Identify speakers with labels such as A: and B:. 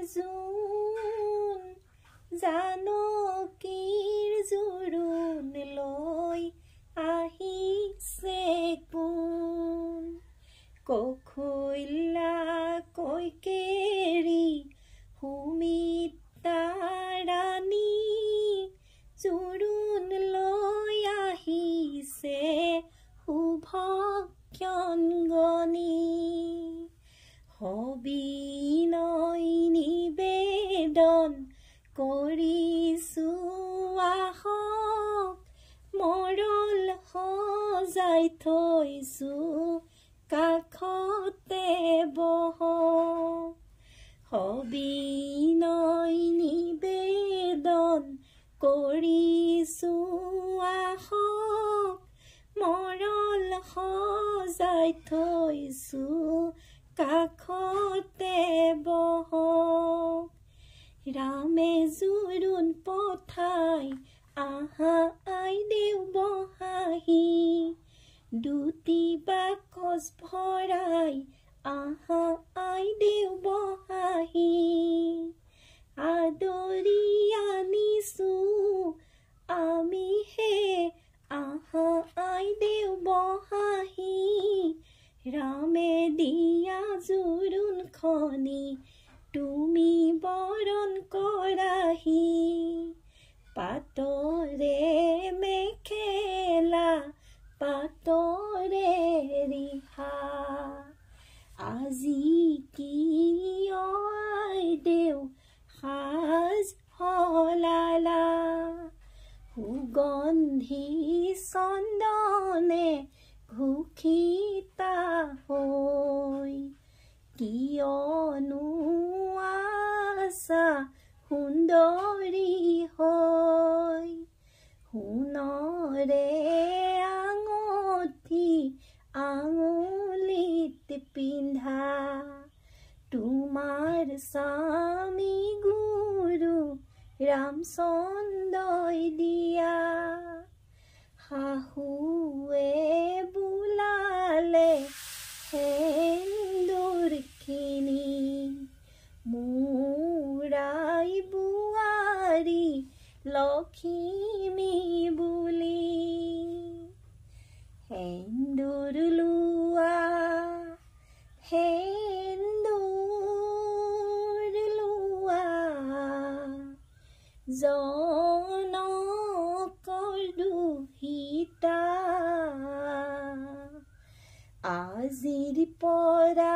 A: জোন জানকীৰ জোৰোণ লৈ আহিছে কোন কখৈলা কৈকেৰী সুমিত্ৰা ৰাণী জোৰোণ লৈ আহিছে শুভক্ষণগণী সবিনয় নিবেদন কৰিছোঁ আহক মৰল সজাই থৈছোঁ কাষতে বহক সবিনয় নিবেদন কৰিছোঁ আহক মৰল সজাই থৈছোঁ কাষতে বহক ৰামে জোৰোণ পঠাই আহা আইদেউ বহাহি দুটি বাকচ ভৰাই আহা আইদেউ বহাহি আদৰি আনিছোঁ আমি হে আহা আইদেউ বহাহি ৰামে দিয়া জোৰোণখনি তুমি বৰণ কৰাহি পাতৰে মেখেলা পাতৰে ৰিহা আজি কি আইদেউ সাজ সলালা সুগন্ধি চন্দনে ঘুখিতা হৈ কিয়নো আছা সুন্দৰী হৈ সোণৰে আঙঠি আঙুলিত পিন্ধা তোমাৰ স্বামী গুৰু ৰামচন্দ্ৰই দিয়া শাহুৱে বোলালে সেন্দুৰখিনি মূৰাই বোৱাৰী লখিমী বুলি সেন্দুৰ লোৱা সেন্দুৰ লোৱা জনকৰ দুহিতা আজিৰ পৰা